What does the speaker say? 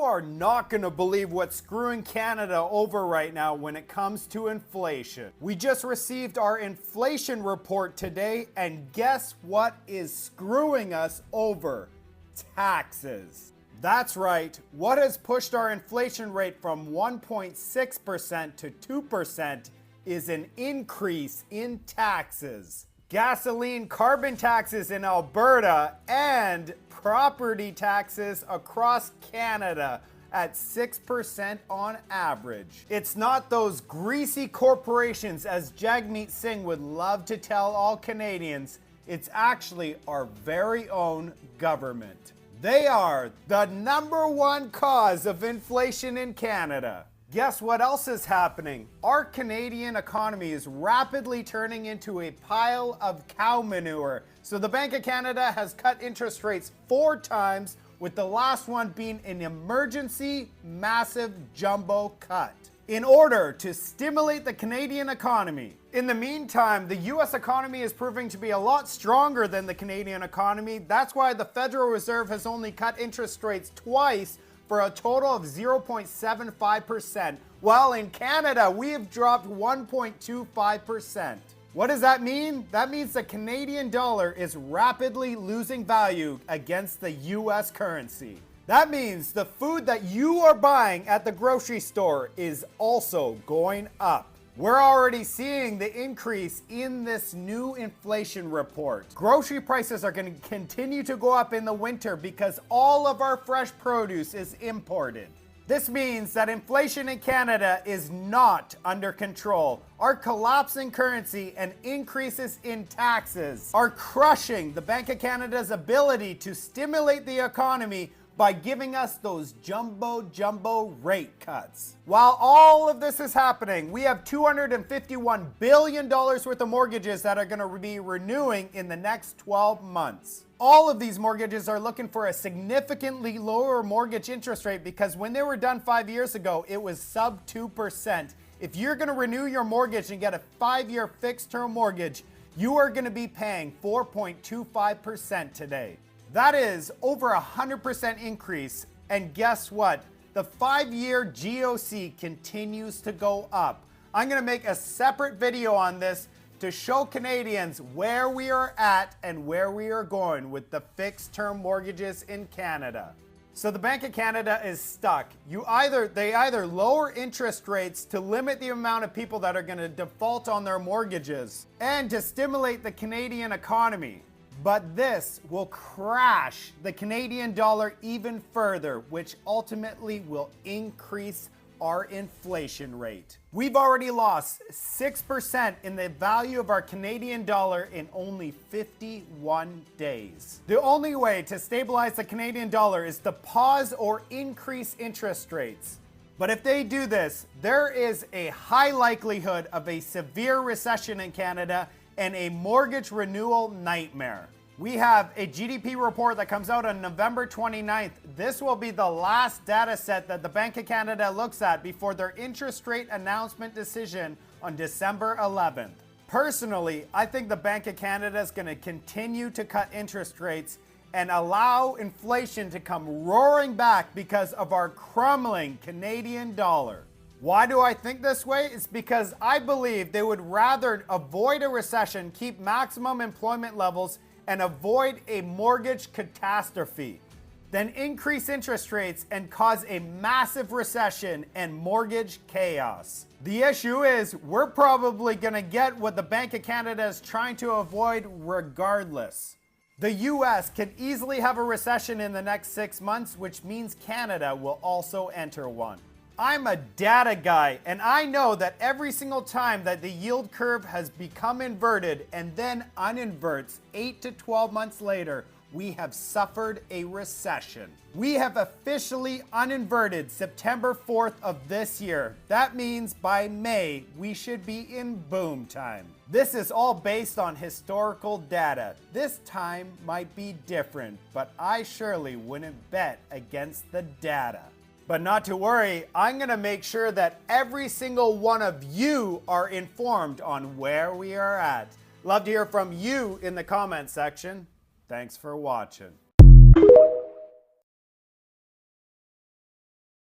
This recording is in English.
are not going to believe what's screwing Canada over right now when it comes to inflation. We just received our inflation report today, and guess what is screwing us over? Taxes. That's right. What has pushed our inflation rate from 1.6% to 2% is an increase in taxes. Gasoline carbon taxes in Alberta and property taxes across Canada at 6% on average. It's not those greasy corporations, as Jagmeet Singh would love to tell all Canadians. It's actually our very own government. They are the #1 cause of inflation in Canada. Guess what else is happening? Our Canadian economy is rapidly turning into a pile of cow manure. So the Bank of Canada has cut interest rates 4 times, with the last one being an emergency massive jumbo cut in order to stimulate the Canadian economy. In the meantime, the US economy is proving to be a lot stronger than the Canadian economy. That's why the Federal Reserve has only cut interest rates twice for a total of 0.75%, while in Canada we have dropped 1.25%. What does that mean? That means the Canadian dollar is rapidly losing value against the US currency. That means the food that you are buying at the grocery store is also going up. We're already seeing the increase in this new inflation report. Grocery prices are going to continue to go up in the winter because all of our fresh produce is imported. This means that inflation in Canada is not under control. Our collapsing currency and increases in taxes are crushing the Bank of Canada's ability to stimulate the economy by giving us those jumbo rate cuts. While all of this is happening, we have $251 billion worth of mortgages that are going to be renewing in the next 12 months. All of these mortgages are looking for a significantly lower mortgage interest rate because when they were done 5 years ago, it was sub 2%. If you're going to renew your mortgage and get a 5-year fixed term mortgage, you are going to be paying 4.25% today. That is over 100% increase, and guess what? The 5-year GOC continues to go up. I'm going to make a separate video on this to show Canadians where we are at and where we are going with the fixed term mortgages in Canada. So the Bank of Canada is stuck. They either lower interest rates to limit the amount of people that are going to default on their mortgages and to stimulate the Canadian economy. But this will crash the Canadian dollar even further, which ultimately will increase our inflation rate. We've already lost 6% in the value of our Canadian dollar in only 51 days. The only way to stabilize the Canadian dollar is to pause or increase interest rates. But if they do this, there is a high likelihood of a severe recession in Canada and a mortgage renewal nightmare. We have a GDP report that comes out on November 29th. This will be the last data set that the Bank of Canada looks at before their interest rate announcement decision on December 11th. Personally, I think the Bank of Canada is going to continue to cut interest rates and allow inflation to come roaring back because of our crumbling Canadian dollar. Why do I think this way? It's because I believe they would rather avoid a recession, keep maximum employment levels, and avoid a mortgage catastrophe than increase interest rates and cause a massive recession and mortgage chaos. The issue is we're probably going to get what the Bank of Canada is trying to avoid regardless. The US can easily have a recession in the next 6 months, which means Canada will also enter one. I'm a data guy, and I know that every single time that the yield curve has become inverted and then uninverts 8 to 12 months later, we have suffered a recession. We have officially uninverted September 4th of this year. That means by May, we should be in boom time. This is all based on historical data. This time might be different, but I surely wouldn't bet against the data. But not to worry, I'm going to make sure that every single one of you are informed on where we are at. Love to hear from you in the comment section. Thanks for watching.